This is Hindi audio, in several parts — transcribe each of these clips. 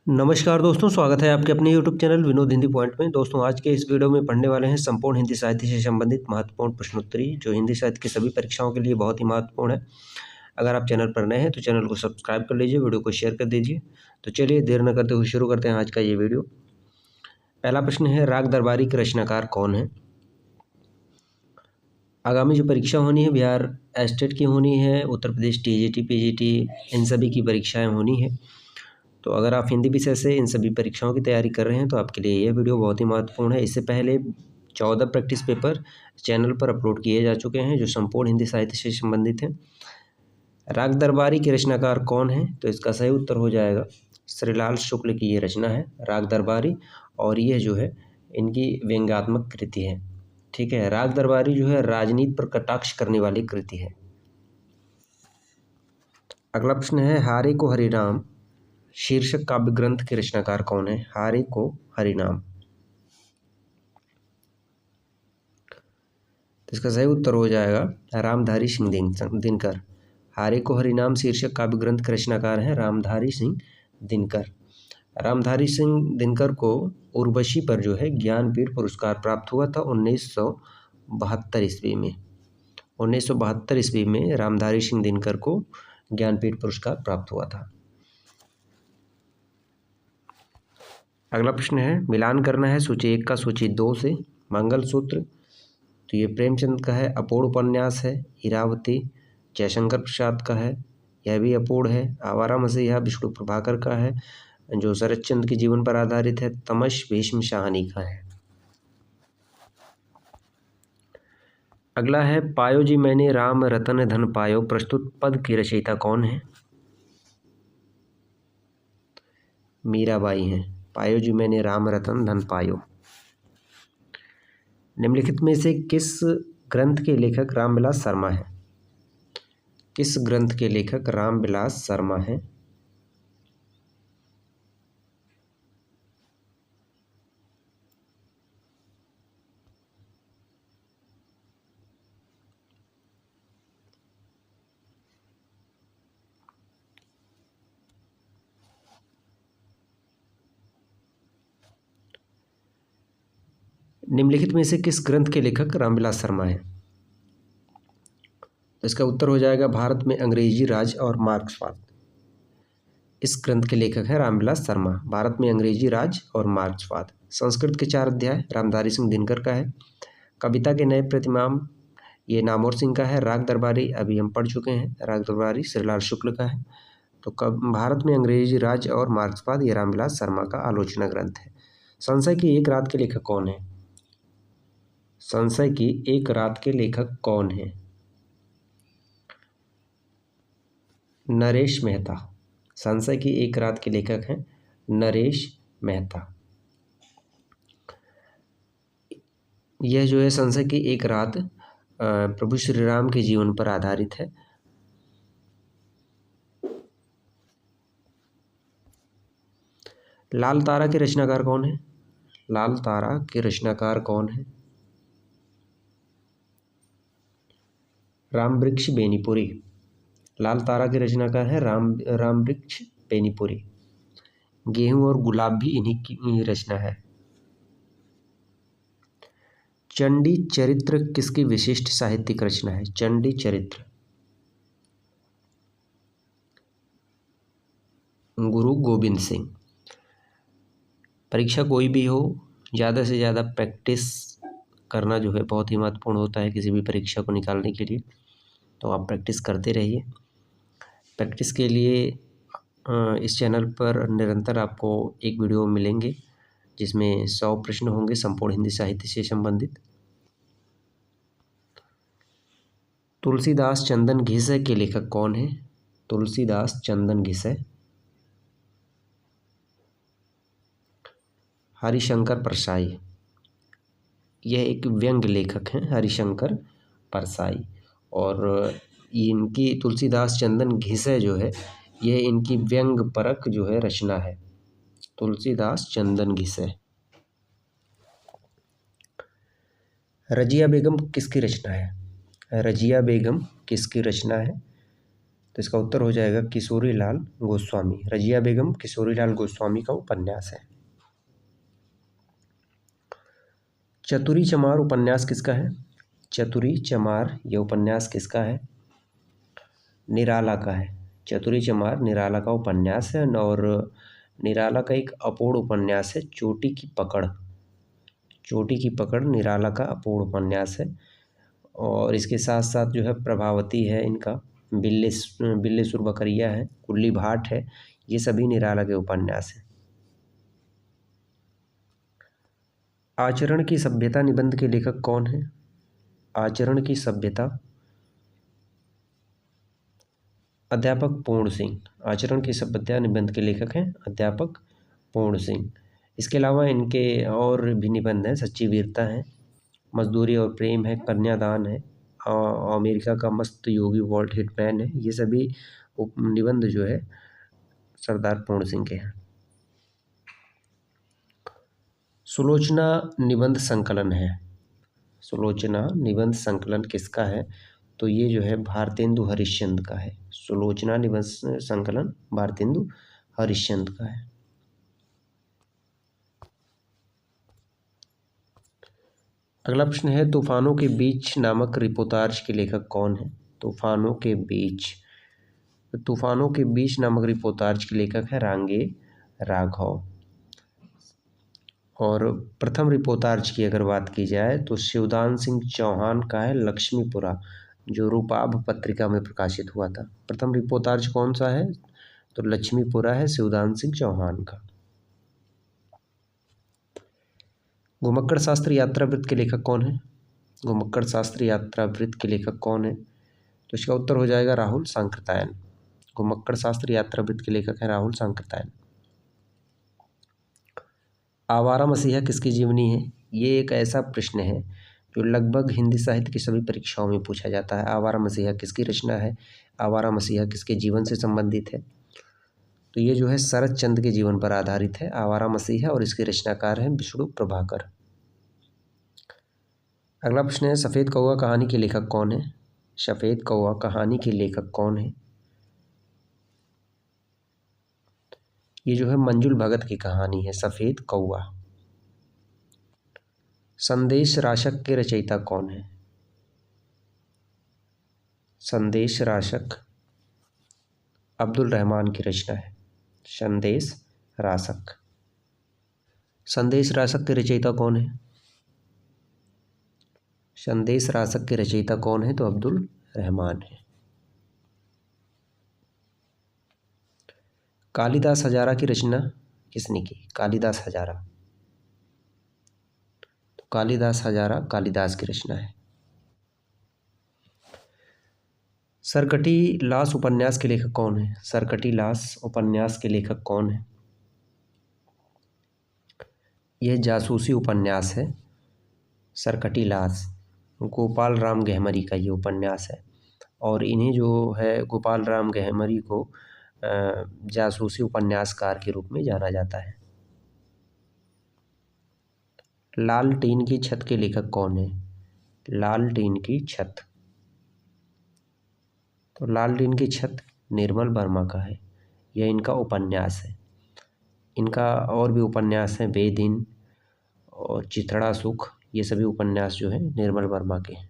नमस्कार दोस्तों, स्वागत है आपके अपने YouTube channel Vinod Hindi point में। दोस्तों, आज के इस वीडियो में पढ़ने वाले हैं संपूर्ण हिंदी साहित्य से संबंधित महत्वपूर्ण प्रश्नोत्तरी, जो हिंदी साहित्य की सभी परीक्षाओं के लिए बहुत ही महत्वपूर्ण है। अगर आप चैनल पर नए हैं तो चैनल को सब्सक्राइब कर लीजिए, वीडियो को शेयर कर दीजिए। तो चलिए देर न करते हुए शुरू करते हैं आज का ये वीडियो। पहला प्रश्न है, राग दरबारी के रचनाकार कौन है? आगामी जो परीक्षा होनी है, बिहार एस्टेट की होनी है, उत्तर प्रदेश टीजीटी पीजीटी, इन सभी की परीक्षाएं होनी है। तो अगर आप हिंदी विषय से इन सभी परीक्षाओं की तैयारी कर रहे हैं तो आपके लिए यह वीडियो बहुत ही महत्वपूर्ण है। इससे पहले 14 प्रैक्टिस पेपर चैनल पर अपलोड किए जा चुके हैं जो संपूर्ण हिंदी साहित्य से संबंधित हैं। राग दरबारी के रचनाकार कौन है? तो इसका सही उत्तर हो जाएगा श्रीलाल शुक्ल की ये रचना है राग दरबारी, और यह जो है इनकी व्यंग्यात्मक कृति है। ठीक है, राग दरबारी जो है राजनीति पर कटाक्ष करने वाली कृति है। अगला प्रश्न है, हारे को हरिनाम शीर्षक काव्य ग्रंथ के रचनाकार कौन है? हारे को हरिनाम, तो इसका सही उत्तर हो जाएगा रामधारी सिंह दिनकर। हारे को हरिनाम शीर्षक काव्य ग्रंथ के रचनाकार हैं रामधारी सिंह दिनकर। रामधारी सिंह दिनकर को उर्वशी पर जो है ज्ञानपीठ पुरस्कार प्राप्त हुआ था 1972 ईस्वी में। 1972 ईस्वी में रामधारी सिंह दिनकर को ज्ञानपीठ पुरस्कार प्राप्त हुआ था। अगला प्रश्न है, मिलान करना है सूची 1 का सूची 2 से। मंगलसूत्र, तो ये प्रेमचंद का है। अपूर्ण उपन्यास है इरावती, जयशंकर प्रसाद का है, यह भी अपूर्ण है। आवारा मसीहा विष्णु प्रभाकर का है, जो शरद चंद्र के जीवन पर आधारित है। तमश भीष्म शाहनी का है। अगला है, पायो जी मैंने राम रतन धन पायो, प्रस्तुत पद की रचयिता कौन है? मीराबाई हैं। पायो जी मैंने राम रतन धन पायो। निम्नलिखित में से किस ग्रंथ के लेखक रामविलास शर्मा है? किस ग्रंथ के लेखक रामविलास शर्मा हैं? निम्नलिखित में से किस ग्रंथ के लेखक रामविलास शर्मा हैं? तो इसका उत्तर हो जाएगा भारत में अंग्रेजी राज और मार्क्सवाद। इस ग्रंथ के लेखक हैं रामविलास शर्मा। भारत में अंग्रेजी राज और मार्क्सवाद। संस्कृत के 4 अध्याय रामधारी सिंह दिनकर का है। कविता के नए प्रतिमाम, ये नामवर सिंह का है। राग दरबारी अभी हम पढ़ चुके हैं, राग दरबारी श्रीलाल शुक्ल का है। तो भारत में अंग्रेजी राज और मार्क्सवाद, ये रामविलास शर्मा का आलोचना ग्रंथ है। संशय की एक रात के लेखक कौन है? संशय की एक रात के लेखक कौन है? नरेश मेहता। संशय की एक रात के लेखक हैं नरेश मेहता। यह जो है संशय की एक रात प्रभु श्री राम के जीवन पर आधारित है। लाल तारा के रचनाकार कौन है? लाल तारा के रचनाकार कौन है? रामवृक्ष बेनीपुरी। लाल तारा के रचनाकार है रामवृक्ष बेनीपुरी। गेहूं और गुलाब भी इन्हीं की रचना है। चंडी चरित्र किसकी विशिष्ट साहित्यिक रचना है? चंडी चरित्र गुरु गोविंद सिंह। परीक्षा कोई भी हो, ज़्यादा से ज़्यादा प्रैक्टिस करना जो है बहुत ही महत्वपूर्ण होता है किसी भी परीक्षा को निकालने के लिए। तो आप प्रैक्टिस करते रहिए। प्रैक्टिस के लिए इस चैनल पर निरंतर आपको एक वीडियो मिलेंगे जिसमें 100 प्रश्न होंगे संपूर्ण हिंदी साहित्य से संबंधित। तुलसीदास चंदन घिसै के लेखक कौन है? तुलसीदास चंदन घिसै हरिशंकर परसाई। यह एक व्यंग्य लेखक हैं हरिशंकर परसाई, और इनकी तुलसीदास चंदन घिसै जो है यह इनकी व्यंग्य परक जो है रचना है। तुलसीदास चंदन घिसै। रजिया बेगम किसकी रचना है? रजिया बेगम किसकी रचना है? तो इसका उत्तर हो जाएगा किशोरीलाल गोस्वामी। रजिया बेगम किशोरीलाल गोस्वामी का उपन्यास है। चतुरी चमार उपन्यास किसका है? चतुरी चमार ये उपन्यास किसका है? निराला का है। चतुरी चमार निराला का उपन्यास है और निराला का एक अपूर्ण उपन्यास है चोटी की पकड़। चोटी की पकड़ निराला का अपूर्ण उपन्यास है। और इसके साथ साथ जो है प्रभावती है, इनका बिल्लेसुर बकरिया है, कुल्ली भाट है, ये सभी निराला के उपन्यास हैं। आचरण की सभ्यता निबंध के लेखक कौन है? आचरण की सभ्यता अध्यापक पूर्ण सिंह। आचरण की सभ्यता निबंध के लेखक हैं अध्यापक पूर्ण सिंह। इसके अलावा इनके और भी निबंध हैं। सच्ची वीरता है, मजदूरी और प्रेम है, कन्यादान है, अमेरिका का मस्त योगी वॉल्ट हिटमैन है, ये सभी निबंध जो है सरदार पूर्ण सिंह के हैं। सुलोचना निबंध संकलन है। सुलोचना निबंध संकलन किसका है? तो ये जो है भारतेंदु हरिश्चंद्र का है। सुलोचना निबंध संकलन भारतेंदु हरिश्चंद्र का है। अगला प्रश्न है तूफानों के बीच नामक रिपोर्टाज के लेखक कौन है? तूफानों के बीच। तूफानों के बीच नामक रिपोर्टाज के लेखक है रांगे राघव। और प्रथम रिपोर्टाज की अगर बात की जाए तो शिवदान सिंह चौहान का है लक्ष्मीपुरा, जो रूपाभ पत्रिका में प्रकाशित हुआ था। प्रथम रिपोर्टाज कौन सा है? तो लक्ष्मीपुरा है शिवदान सिंह चौहान का। घुमक्कड़ शास्त्र यात्रावृत्त के लेखक कौन है? घुमक्कड़ शास्त्र यात्रावृत्त के लेखक कौन है? तो इसका उत्तर हो जाएगा राहुल सांकृत्यायन। घुमक्कड़ शास्त्र यात्रावृत्त के लेखक हैं राहुल सांकृत्यायन। आवारा मसीहा किसकी जीवनी है? ये एक ऐसा प्रश्न है जो लगभग हिंदी साहित्य की सभी परीक्षाओं में पूछा जाता है। आवारा मसीहा किसकी रचना है? आवारा मसीहा किसके जीवन से संबंधित है? तो ये जो है शरद चंद्र के जीवन पर आधारित है आवारा मसीहा, और इसके रचनाकार हैं विष्णु प्रभाकर। अगला प्रश्न है सफ़ेद कौवा कहानी के लेखक कौन है? सफ़ेद कौवा कहानी के लेखक कौन है? ये जो है मंजुल भगत की कहानी है सफ़ेद कौवा। संदेश राशक के रचयिता कौन है? संदेश राशक अब्दुल रहमान की रचना है। संदेश राशक। संदेश राशक के रचयिता कौन है? संदेश राशक के रचयिता कौन है? तो अब्दुल रहमान है। कालिदास हजारा की रचना किसने की? कालिदास हजारा। तो कालिदास हजारा कालिदास की रचना है। सरकटी लाश उपन्यास के लेखक कौन है? सरकटी लाश उपन्यास के लेखक कौन है? यह जासूसी उपन्यास है सरकटी लाश। गोपाल राम गहमरी का ये उपन्यास है, और इन्हें जो है गोपाल राम गहमरी को जासूसी उपन्यासकार के रूप में जाना जाता है। लाल टीन की छत के लेखक कौन है? लाल टीन की छत। तो लाल टीन की छत निर्मल वर्मा का है, यह इनका उपन्यास है। इनका और भी उपन्यास हैं बेदिन और चिथड़ा सुख, ये सभी उपन्यास जो हैं निर्मल वर्मा के हैं।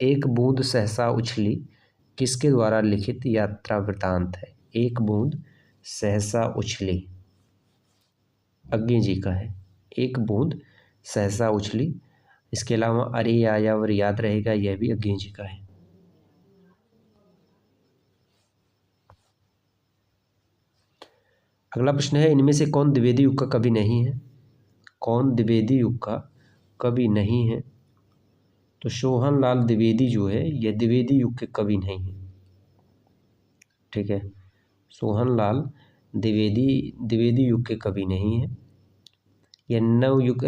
एक बूंद सहसा उछली किसके द्वारा लिखित यात्रा वृतांत है? एक बूंद सहसा उछली अग्नि जी का है। एक बूंद सहसा उछली। इसके अलावा अरे यायावर याद रहेगा, यह भी अग्नि जी का है। अगला प्रश्न है इनमें से कौन द्विवेदी युग का कवि नहीं है? कौन द्विवेदी युग का कवि नहीं है? तो सोहन लाल द्विवेदी जो है यह द्विवेदी युग के कवि नहीं है। ठीक है, सोहन लाल द्विवेदी युग के कवि नहीं है। यह नवयुग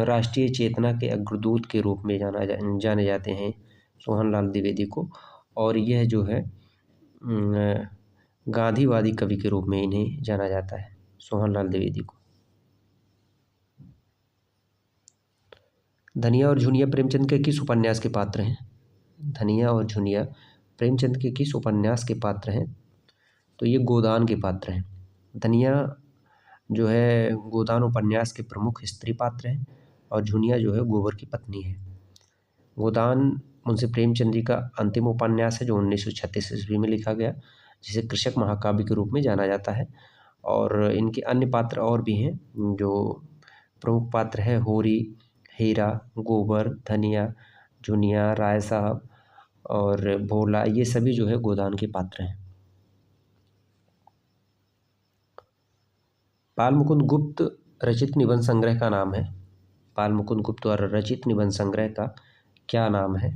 राष्ट्रीय चेतना के अग्रदूत के रूप में जाने जाते हैं सोहन लाल द्विवेदी को, और यह जो है गांधीवादी कवि के रूप में इन्हें जाना जाता है सोहन लाल द्विवेदी को। धनिया और झुनिया प्रेमचंद के किस उपन्यास के पात्र हैं? धनिया और झुनिया प्रेमचंद के किस उपन्यास के पात्र हैं? तो ये गोदान के पात्र हैं। धनिया जो है गोदान उपन्यास के प्रमुख स्त्री पात्र हैं और झुनिया जो है गोबर की पत्नी है। गोदान मुंशी प्रेमचंद जी का अंतिम उपन्यास है जो 1936 ईस्वी में लिखा गया, जिसे कृषक महाकाव्य के रूप में जाना जाता है। और इनके अन्य पात्र और भी हैं, जो प्रमुख पात्र है होरी, हीरा, गोबर, धनिया, झुनिया, राय साहब और भोला, ये सभी जो है गोदान के पात्र हैं। बाल मुकुंद गुप्त रचित निबंध संग्रह का नाम है। बाल मुकुंद गुप्त द्वारा रचित निबंध संग्रह का क्या नाम है?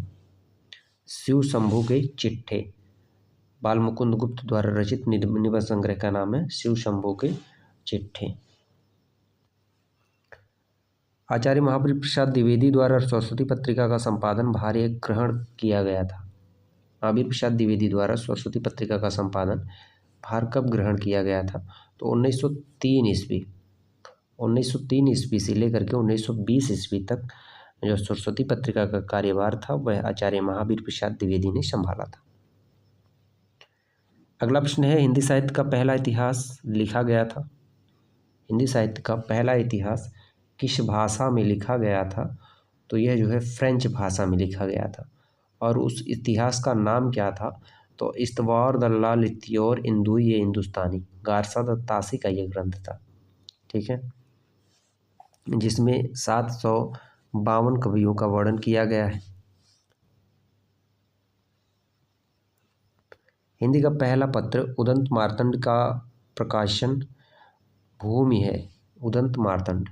शिव शंभू के चिट्ठे। बाल मुकुंद गुप्त द्वारा रचित निबंध संग्रह का नाम है शिव शंभू के चिट्ठे। आचार्य महाबली प्रसाद द्विवेदी द्वारा सरस्वती पत्रिका का संपादन भार्य ग्रहण किया गया था। महाबली प्रसाद द्विवेदी द्वारा सरस्वती पत्रिका का संपादन भार कब ग्रहण किया गया था? तो 1903 ईस्वी। 1903 ईस्वी से लेकर के 1920 ईस्वी तक जो सरस्वती पत्रिका का कार्यभार था वह आचार्य महावीर प्रसाद द्विवेदी ने संभाला था। अगला प्रश्न है, हिंदी साहित्य का पहला इतिहास लिखा गया था। हिंदी साहित्य का पहला इतिहास किस भाषा में लिखा गया था? तो यह जो है फ्रेंच भाषा में लिखा गया था। और उस इतिहास का नाम क्या था? तो इस्तवार दल्ला लित्योर इंदुई ये हिंदुस्तानी, गारसा दत्तासी का यह ग्रंथ था। ठीक है, जिसमें 752 कवियों का वर्णन किया गया है। हिंदी का पहला पत्र उदंत मार्तंड का प्रकाशन भूमि है। उदंत मार्तंड,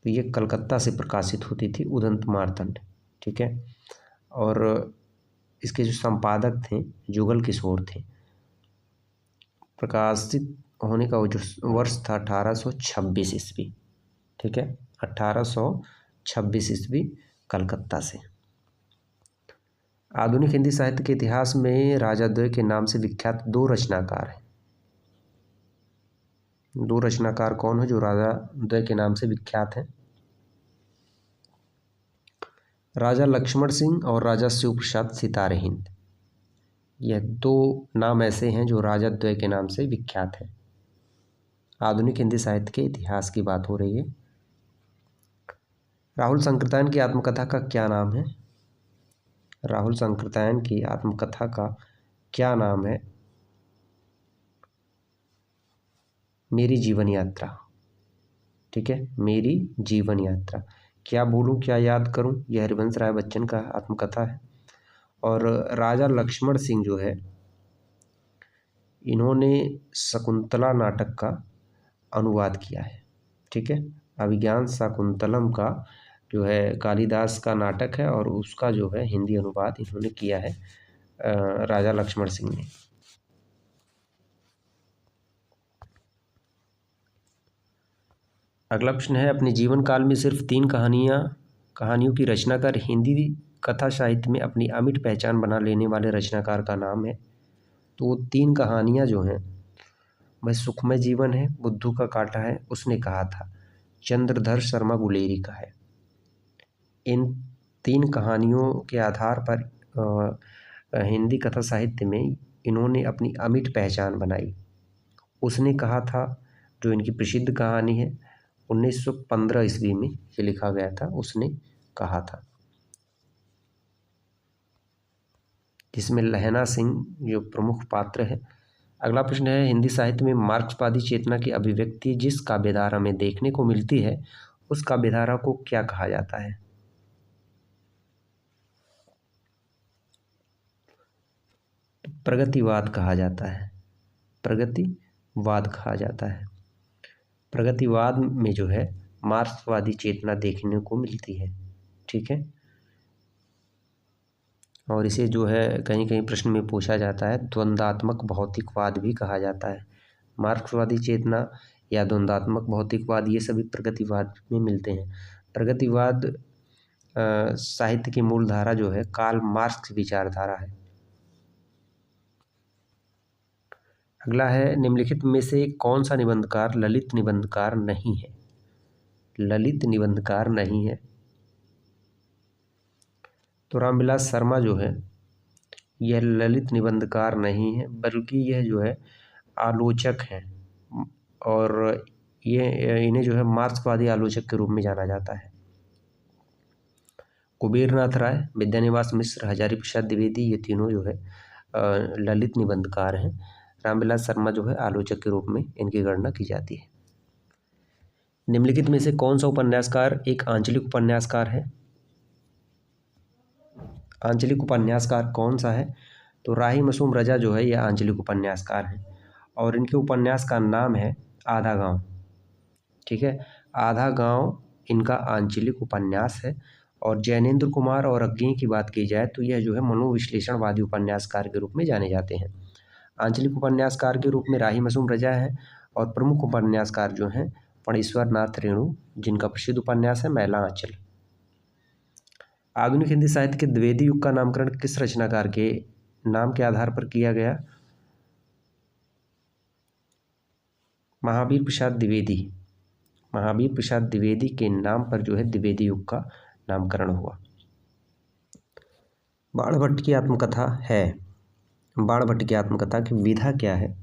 तो ये कलकत्ता से प्रकाशित होती थी उदंत मार्तंड। ठीक है, और इसके जो संपादक थे जुगल किशोर थे। प्रकाशित होने का जो वर्ष था 1826 ईस्वी। ठीक है, 1826 ईस्वी कलकत्ता से। आधुनिक हिंदी साहित्य के इतिहास में राजाद्वय के नाम से विख्यात दो रचनाकार हैं। दो रचनाकार कौन है जो राजाद्वय के नाम से विख्यात हैं? राजा लक्ष्मण सिंह और राजा शिव प्रसाद सितारे हिंद। यह दो नाम ऐसे हैं जो राजाद्वय के नाम से विख्यात हैं। आधुनिक हिंदी साहित्य के इतिहास की बात हो रही है। राहुल संकृतायन की आत्मकथा का क्या नाम है? राहुल संकृतायन की आत्मकथा का क्या नाम है? मेरी जीवन यात्रा। ठीक है, मेरी जीवन यात्रा। क्या भूलूं क्या याद करूं, यह हरिवंश राय बच्चन का आत्मकथा है। और राजा लक्ष्मण सिंह जो है, इन्होंने शकुंतला नाटक का अनुवाद किया है। ठीक है, अभिज्ञान शाकुंतलम का जो है कालिदास का नाटक है और उसका जो है हिंदी अनुवाद इन्होंने किया है राजा लक्ष्मण सिंह ने। अगला प्रश्न है, अपने जीवन काल में सिर्फ 3 कहानियों की रचना कर हिंदी कथा साहित्य में अपनी अमिट पहचान बना लेने वाले रचनाकार का नाम है। तो वो 3 कहानियाँ जो हैं वह सुखमय जीवन है, बुद्धू का कांटा है, उसने कहा था, चंद्रधर शर्मा गुलेरी का है। इन 3 कहानियों के आधार पर हिंदी कथा साहित्य में इन्होंने अपनी अमिट पहचान बनाई। उसने कहा था जो इनकी प्रसिद्ध कहानी है, 1915 ईस्वी में ये लिखा गया था, उसने कहा था, जिसमें लहना सिंह जो प्रमुख पात्र है। अगला प्रश्न है, हिंदी साहित्य में मार्क्सवादी चेतना की अभिव्यक्ति जिस काव्यधारा में देखने को मिलती है उस काव्यधारा को क्या कहा जाता है? प्रगतिवाद कहा जाता है। प्रगतिवाद कहा जाता है। प्रगतिवाद में जो है मार्क्सवादी चेतना देखने को मिलती है। ठीक है, और इसे जो है कहीं कहीं प्रश्न में पूछा जाता है, द्वंद्वात्मक भौतिकवाद भी कहा जाता है। मार्क्सवादी चेतना या द्वंद्वात्मक भौतिकवाद ये सभी प्रगतिवाद में मिलते हैं। प्रगतिवाद साहित्य की मूल धारा जो है कार्ल मार्क्स की विचारधारा है। अगला है, निम्नलिखित में से कौन सा निबंधकार ललित निबंधकार नहीं है? ललित निबंधकार नहीं है। तो रामविलास शर्मा जो है यह ललित निबंधकार नहीं है, बल्कि यह जो है आलोचक हैं, और ये इन्हें जो है मार्क्सवादी आलोचक के रूप में जाना जाता है। कुबेरनाथ राय, विद्यानिवास मिश्र, हजारी प्रसाद द्विवेदी, ये तीनों जो है ललित निबंधकार हैं। रामविलास शर्मा जो है आलोचक के रूप में इनकी गणना की जाती है। निम्नलिखित में से कौन सा उपन्यासकार एक आंचलिक उपन्यासकार है? आंचलिक उपन्यासकार कौन सा है? तो राही मासूम रजा जो है यह आंचलिक उपन्यासकार हैं, और इनके उपन्यास का नाम है आधा गांव। ठीक है, आधा गांव इनका आंचलिक उपन्यास है। और जैनेन्द्र कुमार और अज्ञेय की बात की जाए तो यह जो है मनोविश्लेषणवादी उपन्यासकार के रूप में जाने जाते हैं। आंचलिक उपन्यासकार के रूप में राही मासूम रजा है, और प्रमुख उपन्यासकार जो हैं फणीश्वर नाथ रेणु, जिनका प्रसिद्ध उपन्यास है मैला आंचल। आधुनिक हिंदी साहित्य के द्विवेदी युग का नामकरण किस रचनाकार के नाम के आधार पर किया गया? महावीर प्रसाद द्विवेदी। महावीर प्रसाद द्विवेदी के नाम पर जो है द्विवेदी युग का नामकरण हुआ। बाणभट्ट की आत्मकथा है, बाणभट्ट की आत्मकथा की विधा क्या है?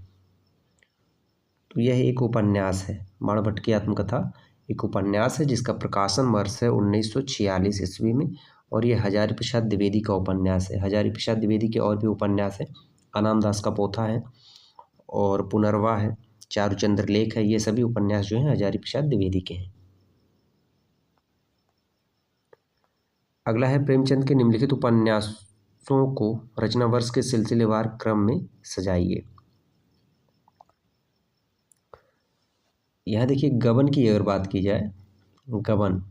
तो यह एक उपन्यास है। बाणभट्ट की आत्मकथा एक उपन्यास है जिसका प्रकाशन वर्ष है 1946 ईस्वी में, और यह हजारी प्रसाद द्विवेदी का उपन्यास है। हजारी प्रसाद द्विवेदी के और भी उपन्यास है, अनामदास का पोथा है, और पुनर्वा है, चारुचंद्र लेख है। ये सभी उपन्यास जो हैं हजारी प्रसाद द्विवेदी के हैं। अगला है प्रेमचंद के निम्नलिखित उपन्यासों को रचना वर्ष के सिलसिलेवार क्रम में सजाइए। यहाँ देखिए गबन की अगर बात की जाए, गबन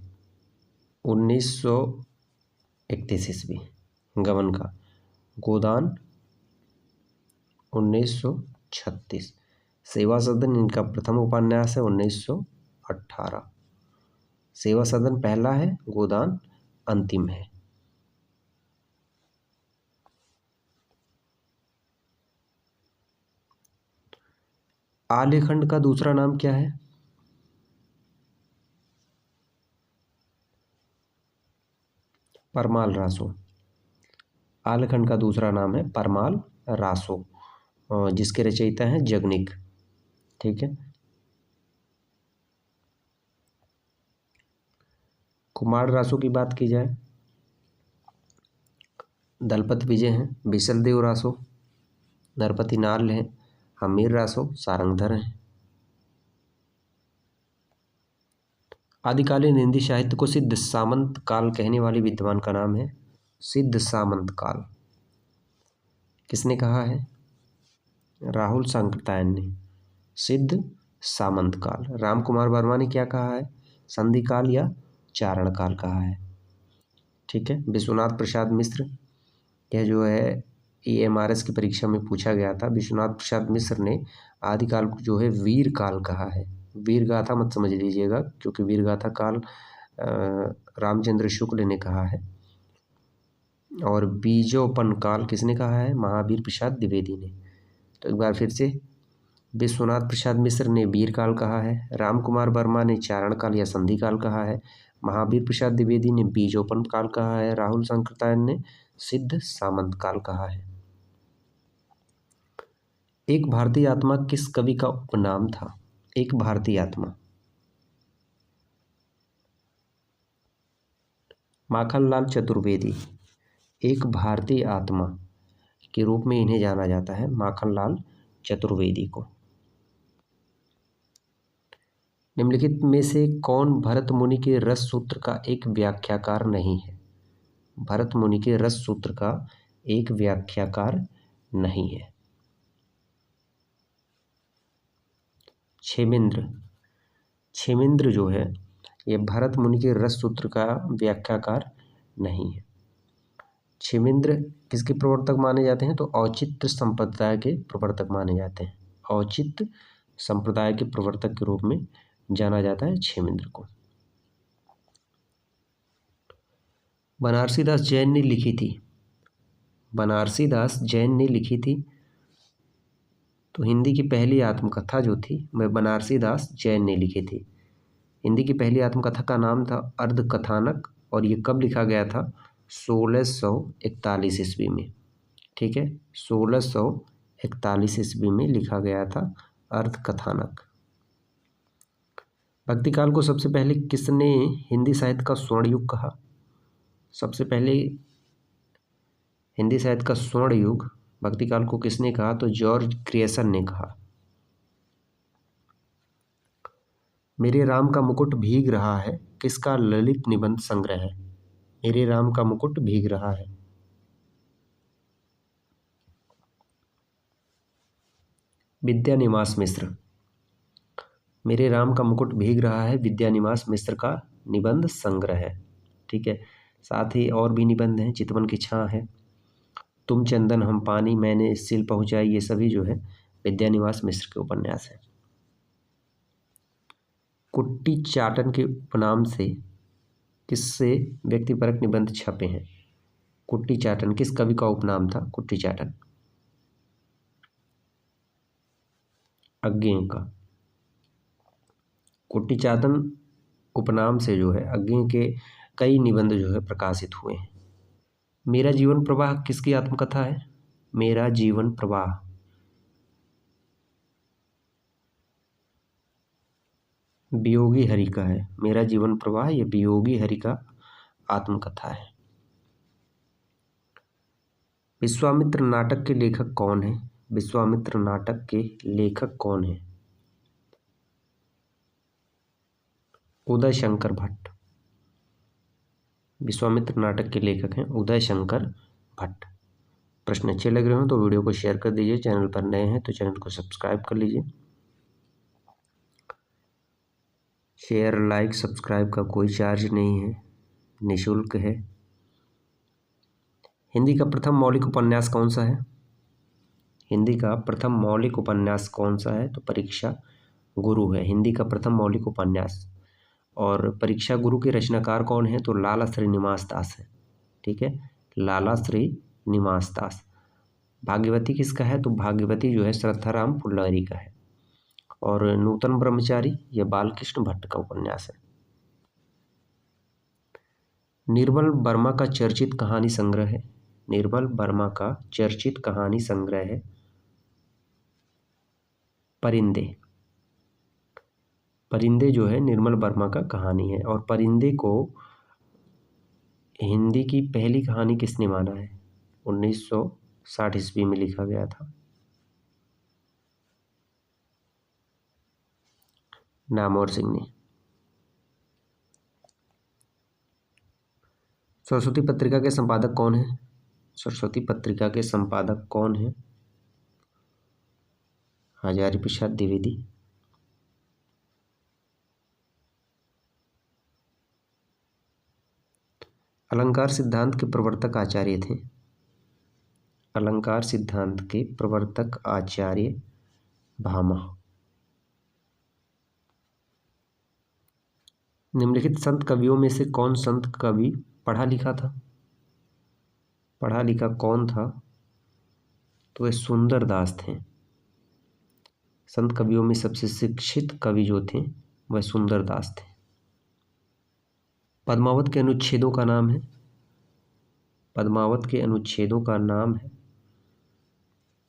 1931 ईस्वी गबन का, गोदान 1936, सेवा सदन इनका प्रथम उपन्यास है 1918। सेवा सदन पहला है, गोदान अंतिम है। आलेखंड का दूसरा नाम क्या है? परमाल रासो। आलेखंड का दूसरा नाम है परमाल रासो, जिसके रचयिता हैं जगनिक। ठीक है, कुमार रासो की बात की जाए, दलपत विजय हैं, बिसल देव रासो, नरपति नाल हैं, हमीर रासो, सारंगधर हैं। आदिकालीन हिंदी साहित्य को सिद्ध सामंत काल कहने वाले विद्वान का नाम है सिद्ध सामंत काल। किसने कहा है? राहुल सांकृत्यायन ने। सिद्ध सामंत काल। राम कुमार वर्मा ने क्या कहा है? संधि काल या चारण काल कहा है। ठीक है, विश्वनाथ प्रसाद मिश्र, यह जो है EMRS की परीक्षा में पूछा गया था। विश्वनाथ प्रसाद मिश्र ने आदिकाल को जो है वीर काल कहा है। वीर गाथा मत समझ लीजिएगा, क्योंकि वीर गाथा काल रामचंद्र शुक्ल ने कहा है। और बीजोपन काल किसने कहा है? महावीर प्रसाद द्विवेदी ने। तो एक बार फिर से, विश्वनाथ प्रसाद मिश्र ने वीर काल कहा है, राम कुमार वर्मा ने चारण काल या संधि काल कहा है, महावीर प्रसाद द्विवेदी ने बीजोपन काल कहा है, राहुल सांकृत्यायन ने सिद्ध सामंत काल कहा है। एक भारतीय आत्मा किस कवि का उपनाम था? एक भारतीय आत्मा। माखनलाल चतुर्वेदी एक भारतीय आत्मा के रूप में इन्हें जाना जाता है, माखनलाल चतुर्वेदी को। निम्नलिखित में से कौन भरत मुनि के रस सूत्र का एक व्याख्याकार नहीं है? भरत मुनि के रस सूत्र का एक व्याख्याकार नहीं है। क्षेमेंद्र जो है ये भरत मुनि के रस सूत्र का व्याख्याकार नहीं है। क्षेमेंद्र किसके प्रवर्तक माने जाते हैं? तो औचित्य संप्रदाय के प्रवर्तक माने जाते हैं। औचित्य संप्रदाय के प्रवर्तक के रूप में जाना जाता है क्षेमेंद्र को। बनारसी दास जैन ने लिखी थी, बनारसी दास जैन ने लिखी थी, तो हिंदी की पहली आत्मकथा जो थी वह बनारसी दास जैन ने लिखी थी। हिंदी की पहली आत्मकथा का नाम था अर्धकथानक, और ये कब लिखा गया था? 1641 ईस्वी में। ठीक है, 1641 ईस्वी में लिखा गया था अर्थकथानक। भक्तिकाल को सबसे पहले किसने हिंदी साहित्य का स्वर्ण युग कहा? सबसे पहले हिंदी साहित्य का स्वर्ण युग भक्तिकाल को किसने कहा? तो जॉर्ज ग्रियर्सन ने कहा। मेरे राम का मुकुट भीग रहा है किसका ललित निबंध संग्रह है? मेरे राम का मुकुट भीग रहा है, विद्यानिवास मिश्र। मेरे राम का मुकुट भीग रहा है विद्यानिवास मिश्र का निबंध संग्रह है। ठीक है, साथ ही और भी निबंध हैं। चितवन की छां है, तुम चंदन हम पानी, मैंने सिल पहुंचाई, ये सभी जो है विद्यानिवास मिश्र के उपन्यास हैं। कुट्टी चाटन के उपनाम से किससे व्यक्तिपरक निबंध छपे हैं? कुट्टी चाटन किस कवि का उपनाम था? कुट्टी चाटन अज्ञेय का। कुट्टी चाटन उपनाम से जो है अज्ञेय के कई निबंध जो है प्रकाशित हुए हैं। मेरा जीवन प्रवाह किसकी आत्मकथा है? मेरा जीवन प्रवाह वियोगी हरि का है। मेरा जीवन प्रवाह ये वियोगी हरि का आत्मकथा है। विश्वामित्र नाटक के लेखक कौन है? विश्वामित्र नाटक के लेखक कौन है? उदय शंकर भट्ट। विश्वामित्र नाटक के लेखक हैं उदय शंकर भट्ट। प्रश्न अच्छे लग रहे हो तो वीडियो को शेयर कर दीजिए। चैनल पर नए हैं तो चैनल को सब्सक्राइब कर लीजिए। शेयर लाइक सब्सक्राइब का कोई चार्ज नहीं है, निःशुल्क है। हिंदी का प्रथम मौलिक उपन्यास कौन सा है? हिंदी का प्रथम मौलिक उपन्यास कौन सा है? तो परीक्षा गुरु है हिंदी का प्रथम मौलिक उपन्यास। और परीक्षा गुरु के रचनाकार कौन है? तो लाला श्रीनिवास दास है। ठीक है, लाला श्रीनिवास दास। भाग्यवती किसका है? तो भाग्यवती जो है श्रद्धाराम पुल्लहरी का है। और नूतन ब्रह्मचारी यह बालकृष्ण भट्ट का उपन्यास है। निर्मल वर्मा का चर्चित कहानी संग्रह है। निर्मल वर्मा का चर्चित कहानी संग्रह है परिंदे। परिंदे जो है निर्मल वर्मा का कहानी है। और परिंदे को हिंदी की पहली कहानी किसने माना है? 1960 ईस्वी में लिखा गया था, नामवर सिंह ने। सरस्वती पत्रिका के संपादक कौन है? सरस्वती पत्रिका के संपादक कौन है? हजारी प्रसाद द्विवेदी। अलंकार सिद्धांत के प्रवर्तक आचार्य थे। अलंकार सिद्धांत के प्रवर्तक आचार्य भामा। निम्नलिखित संत कवियों में से कौन संत कवि पढ़ा लिखा था? पढ़ा लिखा कौन था? तो वे सुंदर दास थे। संत कवियों में सबसे शिक्षित कवि जो थे वह सुंदर दास थे। पद्मावत के अनुच्छेदों का नाम है? पद्मावत के अनुच्छेदों का नाम है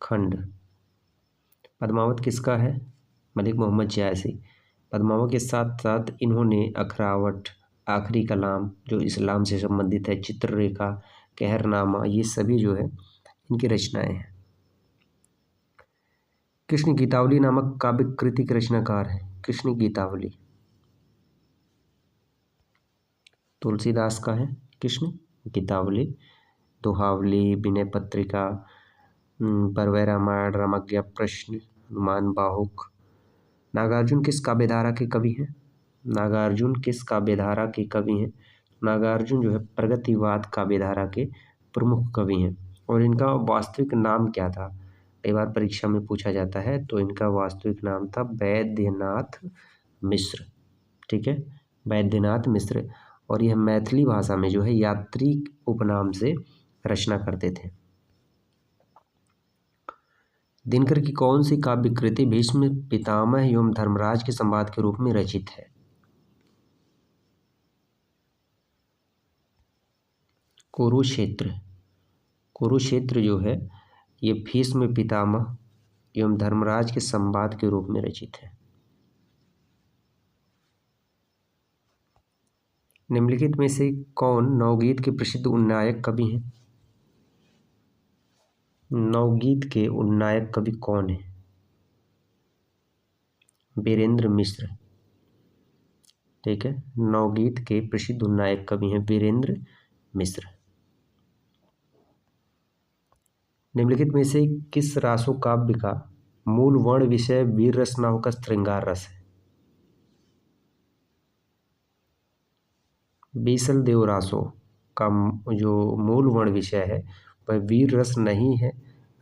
खंड। पद्मावत किसका है? मलिक मोहम्मद जायसी। पद्मावत के साथ साथ इन्होंने अखरावट, आखिरी कलाम जो इस्लाम से संबंधित है, चित्ररेखा, कहरनामा, ये सभी जो है इनकी रचनाएं हैं। कृष्ण गीतावली नामक काव्य कृति के रचनाकार है? कृष्ण गीतावली तुलसीदास का है। कृष्ण गीतावली दोहावली, विनय पत्रिका, परवै रामायण, रामज्ञा प्रश्न, हनुमान बाहुक। नागार्जुन किस काव्यधारा के कवि हैं? नागार्जुन किस काव्यधारा के कवि हैं? नागार्जुन जो है प्रगतिवाद काव्यधारा के प्रमुख कवि हैं। और इनका वास्तविक नाम क्या था? कई बार परीक्षा में पूछा जाता है। तो इनका वास्तविक नाम था वैद्यनाथ मिश्र। ठीक है, वैद्यनाथ मिश्र। और यह मैथिली भाषा में जो है यात्री उपनाम से रचना करते थे। दिनकर की कौन सी काव्य कृति भीष्म पितामह एवं धर्मराज के संवाद के रूप में रचित है? कुरुक्षेत्र। कुरुक्षेत्र जो है ये भीष्म पितामह एवं धर्मराज के संवाद के रूप में रचित है। निम्नलिखित में से कौन नवगीत के प्रसिद्ध उन्नायक कवि हैं? नवगीत के उन्नायक कवि कौन है? वीरेंद्र मिश्र। ठीक है, नवगीत के प्रसिद्ध उन्नायक कवि हैं वीरेंद्र मिश्र। निम्नलिखित में से किस रासो काव्य का मूल वर्ण विषय वीर रस न होकर श्रृंगार रस है? बीसल देव रासो का जो मूल वर्ण विषय है वह वीर रस नहीं है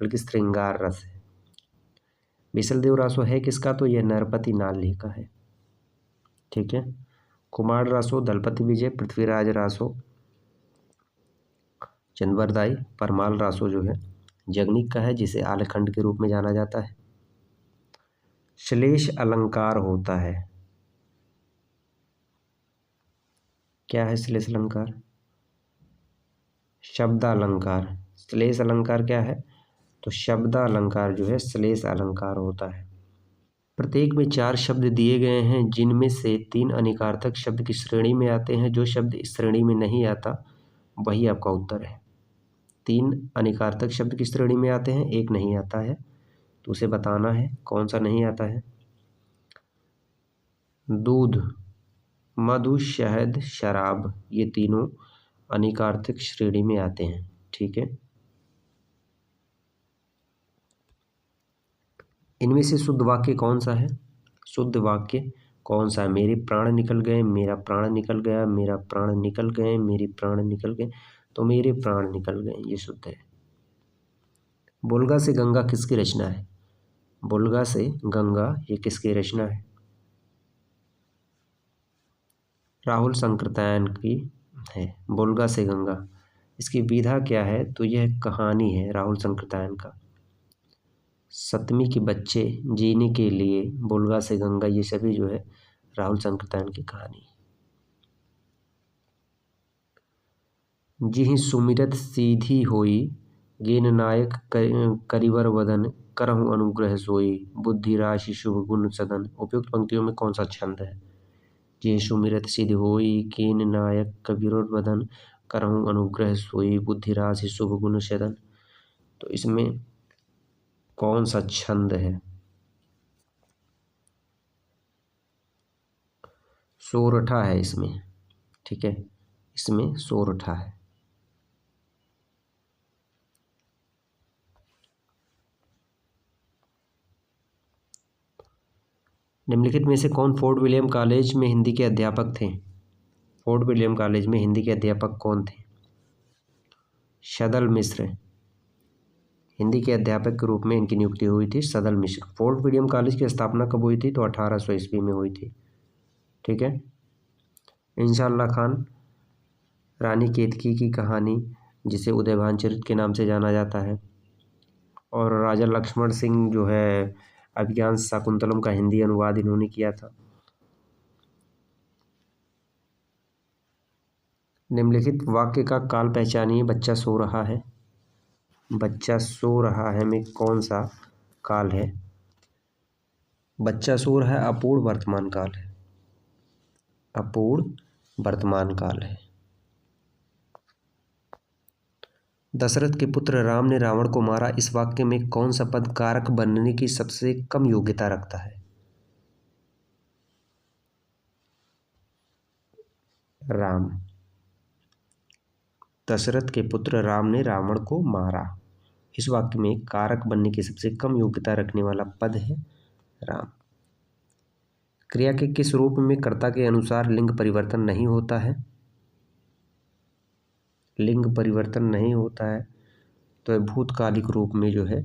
बल्कि श्रृंगार रस है। बीसल देव रासो है किसका? तो यह नरपति नाल्ही का है। ठीक है, कुमार रासो, दलपति विजय, पृथ्वीराज रासो चंद्रवरदाई, परमाल रासो जो है जगनिक का है जिसे आलेखंड के रूप में जाना जाता है। श्लेष अलंकार होता है, क्या है श्लेष अलंकार? शब्दालंकार। श्लेष अलंकार क्या है? तो शब्दालंकार जो है श्लेष अलंकार होता है। प्रत्येक में 4 शब्द दिए गए हैं जिनमें से 3 अनिकार्थक शब्द की श्रेणी में आते हैं। जो शब्द इस श्रेणी में नहीं आता वही आपका उत्तर है। 3 अनिकार्थक शब्द की श्रेणी में आते हैं, एक नहीं आता है, तो उसे बताना है कौन सा नहीं आता है। दूध, मधु, शहद, शराब, ये तीनों अनिकार्थक श्रेणी में आते हैं। ठीक है, इनमें से शुद्ध वाक्य कौन सा है? शुद्ध वाक्य कौन सा है? मेरे प्राण निकल गए, मेरा प्राण निकल गया, मेरा प्राण निकल गए, मेरे प्राण निकल गए, तो मेरे प्राण निकल गए, ये शुद्ध है। बुल्गा से गंगा किसकी रचना है? बुल्गा से गंगा ये किसकी रचना है? राहुल संकृतायन की है। बुल्गा से गंगा, इसकी विधा क्या है? तो यह कहानी है राहुल संकृतायन का। सतमी के बच्चे जीने के लिए बुल्गा से गंगा, ये सभी जो है राहुल संकृतायन की कहानी। जिहि सुमिरत सीधी होई, गेन नायक करिवर वदन, करहु अनुग्रह सोई, बुद्धि राशि शुभ गुण सदन। उपयुक्त पंक्तियों में कौन सा छंद है? जिहि सुमिरत सीधी होई, गेन नायक करिवर वदन, करहु अनुग्रह सोई, बुद्धि राशि शुभ गुण सदन। तो इसमें कौन सा छंद है? सोरठा है इसमें। ठीक है, इसमें सोरठा है। निम्नलिखित में से कौन फोर्ट विलियम कॉलेज में हिंदी के अध्यापक थे? फोर्ट विलियम कॉलेज में हिंदी के अध्यापक कौन थे? सदल मिश्र, हिंदी के अध्यापक के रूप में इनकी नियुक्ति हुई थी सदल मिश्र। फोर्ट विलियम कॉलेज की स्थापना कब हुई थी? तो 1800 ईस्वी में हुई थी। ठीक है, इंशाअल्लाह खान, रानी केतकी की कहानी जिसे उदयभान चरित के नाम से जाना जाता है, और राजा लक्ष्मण सिंह जो है अभिज्ञान शाकुंतलम का हिंदी अनुवाद इन्होंने किया था। निम्नलिखित वाक्य का काल पहचानिए। बच्चा सो रहा है, बच्चा सो रहा है में कौन सा काल है? बच्चा सो रहा है अपूर्ण वर्तमान काल है, अपूर्ण वर्तमान काल है। दशरथ के पुत्र राम ने रावण को मारा, इस वाक्य में कौन सा पद कारक बनने की सबसे कम योग्यता रखता है? राम। दशरथ के पुत्र राम ने रावण को मारा, इस वाक्य में कारक बनने की सबसे कम योग्यता रखने वाला पद है राम। क्रिया के किस रूप में कर्ता के अनुसार लिंग परिवर्तन नहीं होता है? लिंग परिवर्तन नहीं होता है तो भूतकालिक रूप में जो है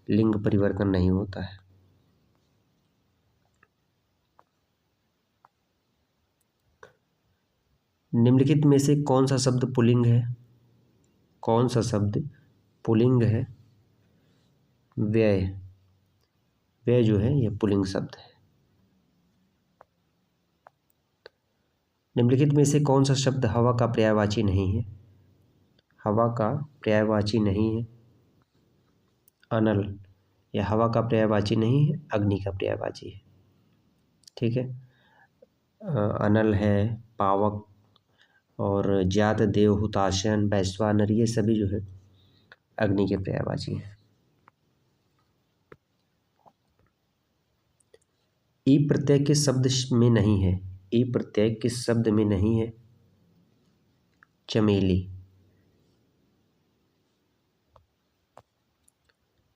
लिंग परिवर्तन नहीं होता है। निम्नलिखित में से कौन सा शब्द पुल्लिंग है? कौन सा शब्द पुल्लिंग है? व्यय, व्यय जो है यह पुल्लिंग शब्द है। निम्नलिखित में से कौन सा शब्द हवा का पर्यायवाची नहीं है? हवा का पर्यायवाची नहीं है। अनल, यह हवा का पर्यायवाची नहीं है, अग्नि का पर्यायवाची है। ठीक है। अनल है, पावक और जात, देव, हुताशन, वैश्वानर, ये सभी जो है अग्नि के पर्यायवाची हैं। ई प्रत्यय किस शब्द में नहीं है? ई प्रत्यय किस शब्द में नहीं है? चमेली।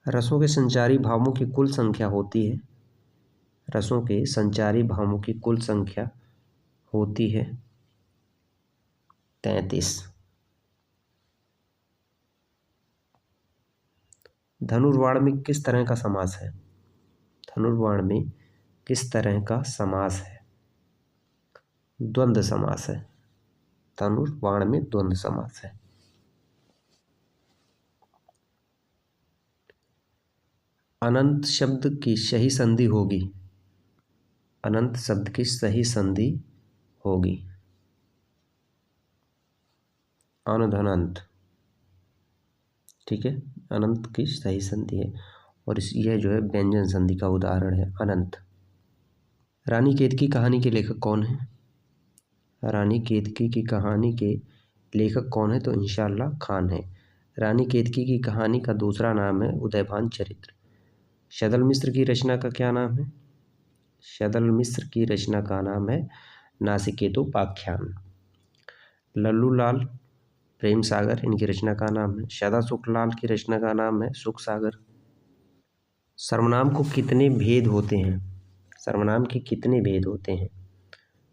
रसों के संचारी भावों की कुल संख्या होती है। रसों के संचारी भावों की कुल संख्या होती है 33। धनुर्वाण में किस तरह का समास है? धनुर्वाण में किस तरह का समास है? द्वंद्व समास है। धनुर्वाण में द्वंद्व समास है। अनंत शब्द की सही संधि होगी। अनंत शब्द की सही संधि होगी अनधनंत। ठीक है, अनंत की सही संधि है और यह जो है व्यंजन संधि का उदाहरण है अनंत। रानी केतकी की कहानी के लेखक कौन है? रानी केतकी की कहानी के लेखक कौन है? तो इंशाअल्लाह खान है। रानी केतकी की कहानी का दूसरा नाम है उदयभान चरित्र। शैदल मिश्र की रचना का क्या नाम है? शैदल मिश्र की रचना का नाम है नासिकेतोपाख्यान। लल्लू लाल प्रेम सागर, इनकी रचना का नाम है। सदा सुखलाल की रचना का नाम है सुख सागर। सर्वनाम को कितने भेद होते हैं? सर्वनाम के कितने भेद होते हैं?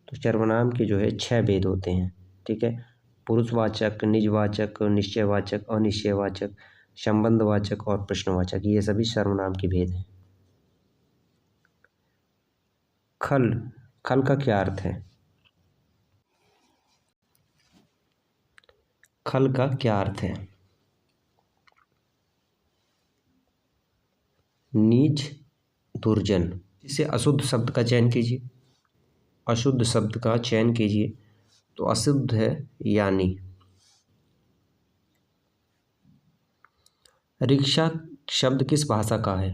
तो सर्वनाम के जो है 6 भेद होते हैं। ठीक है, पुरुषवाचक, निजवाचक, निश्चयवाचक, अनिश्चयवाचक, संबंधवाचक और प्रश्नवाचक, ये सभी सर्वनाम के भेद हैं। खल, खल का क्या अर्थ है? खल का क्या अर्थ है? नीच, दुर्जन। इसे अशुद्ध शब्द का चयन कीजिए। अशुद्ध शब्द का चयन कीजिए। तो अशुद्ध है यानी। रिक्शा शब्द किस भाषा का है?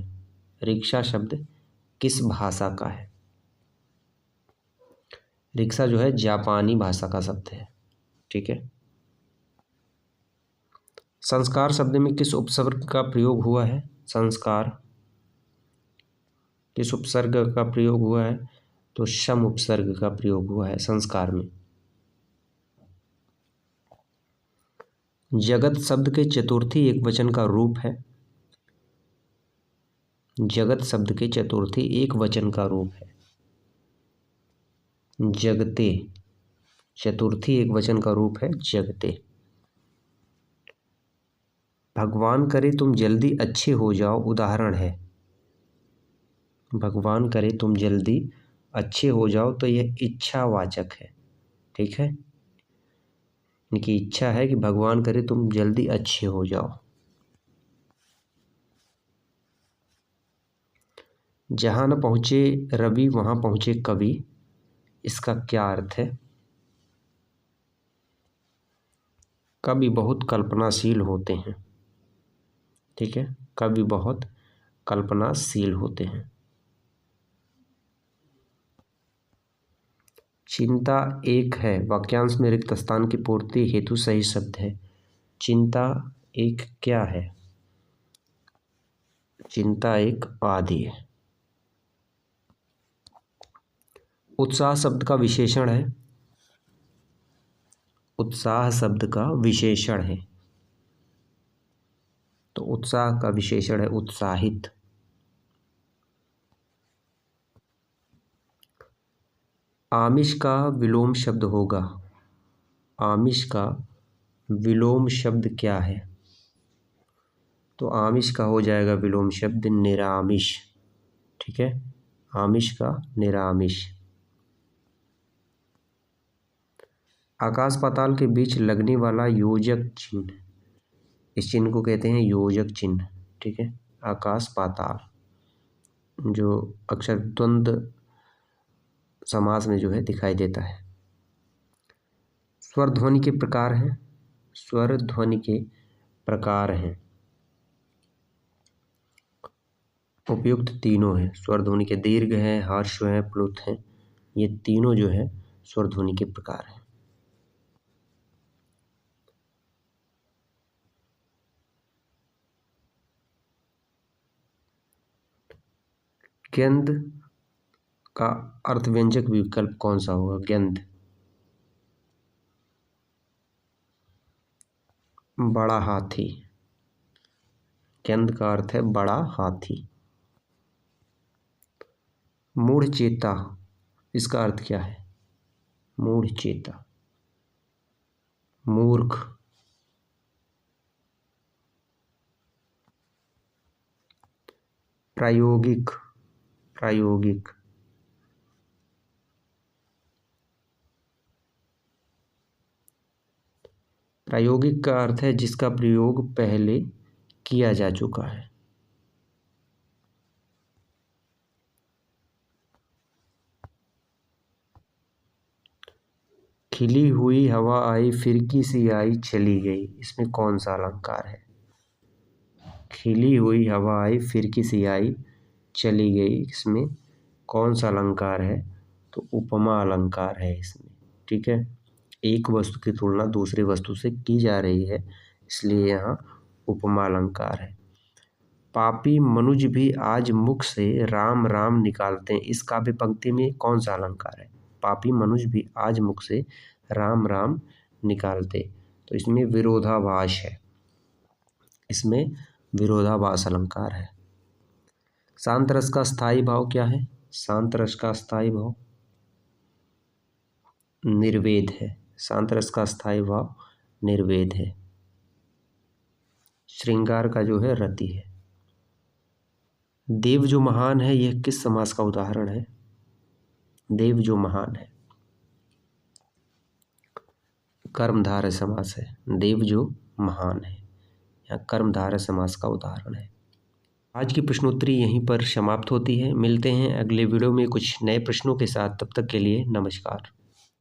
रिक्शा शब्द किस भाषा का है? रिक्शा जो है जापानी भाषा का शब्द है। ठीक है। संस्कार शब्द में किस उपसर्ग का प्रयोग हुआ है? संस्कार किस उपसर्ग का प्रयोग हुआ है? तो सम उपसर्ग का प्रयोग हुआ है संस्कार में। जगत शब्द के चतुर्थी एक वचन का रूप है। जगत शब्द के चतुर्थी एक वचन का रूप है। जगते, चतुर्थी एक वचन का रूप है जगते। भगवान करे तुम जल्दी अच्छे हो जाओ उदाहरण है। भगवान करे तुम जल्दी अच्छे हो जाओ तो यह इच्छावाचक है। ठीक है, इनकी इच्छा है कि भगवान करे तुम जल्दी अच्छे हो जाओ। जहाँ न पहुँचे रवि वहाँ पहुँचे कवि, इसका क्या अर्थ है? कवि बहुत कल्पनाशील होते हैं। ठीक है, कवि बहुत कल्पनाशील होते हैं। चिंता एक है वाक्यांश में रिक्त स्थान की पूर्ति हेतु सही शब्द है। चिंता एक क्या है? चिंता एक आदि है। उत्साह शब्द का विशेषण है। उत्साह शब्द का विशेषण है। तो उत्साह का विशेषण है उत्साहित। आमिष का विलोम शब्द होगा। आमिष का विलोम शब्द क्या है? तो आमिष का हो जाएगा विलोम शब्द निरामिष। ठीक है, आमिष का निरामिष। आकाश पाताल के बीच लगने वाला योजक चिन्ह, इस चिन्ह को कहते हैं योजक चिन्ह। ठीक है, आकाश पाताल जो अक्सर द्वंद्व समास में जो है दिखाई देता है। स्वर ध्वनि के प्रकार हैं। स्वर ध्वनि के प्रकार हैं? उपयुक्त तीनों हैं। स्वर ध्वनि के दीर्घ हैं, हर्ष हैं, प्लुत हैं। ये तीनों जो है स्वर ध्वनि के प्रकार हैं। गंध का अर्थव्यंजक विकल्प कौन सा होगा? गंध, बड़ा हाथी। गंध का अर्थ है बड़ा हाथी। मूढ़ चेता, इसका अर्थ क्या है? मूढ़ चेता, मूर्ख। प्रायोगिक, प्रायोगिक। प्रायोगिक का अर्थ है जिसका प्रयोग पहले किया जा चुका है। खिली हुई हवा आई, फिरकी सी आई, चली गई, इसमें कौन सा अलंकार है? खिली हुई हवा आई, फिरकी सी आई, चली गई, इसमें कौन सा अलंकार है? तो उपमा अलंकार है इसमें। ठीक है, एक वस्तु की तुलना दूसरी वस्तु से की जा रही है, इसलिए यहाँ उपमा अलंकार है। पापी मनुज भी आज मुख से राम राम निकालते हैं, इस काव्य पंक्ति में कौन सा अलंकार है? पापी मनुज भी आज मुख से राम राम निकालते, तो इसमें विरोधाभास है, इसमें विरोधाभास अलंकार है। शांत रस का स्थायी भाव क्या है? शांत रस का स्थायी भाव निर्वेद है। शांत रस का स्थायी भाव निर्वेद है। श्रृंगार का जो है रति है। देव जो महान है, यह किस समास का उदाहरण है? देव जो महान है, कर्मधारय समास है। देव जो महान है, यह कर्मधारय समास का उदाहरण है। आज की प्रश्नोत्तरी यहीं पर समाप्त होती है। मिलते हैं अगले वीडियो में कुछ नए प्रश्नों के साथ। तब तक के लिए नमस्कार।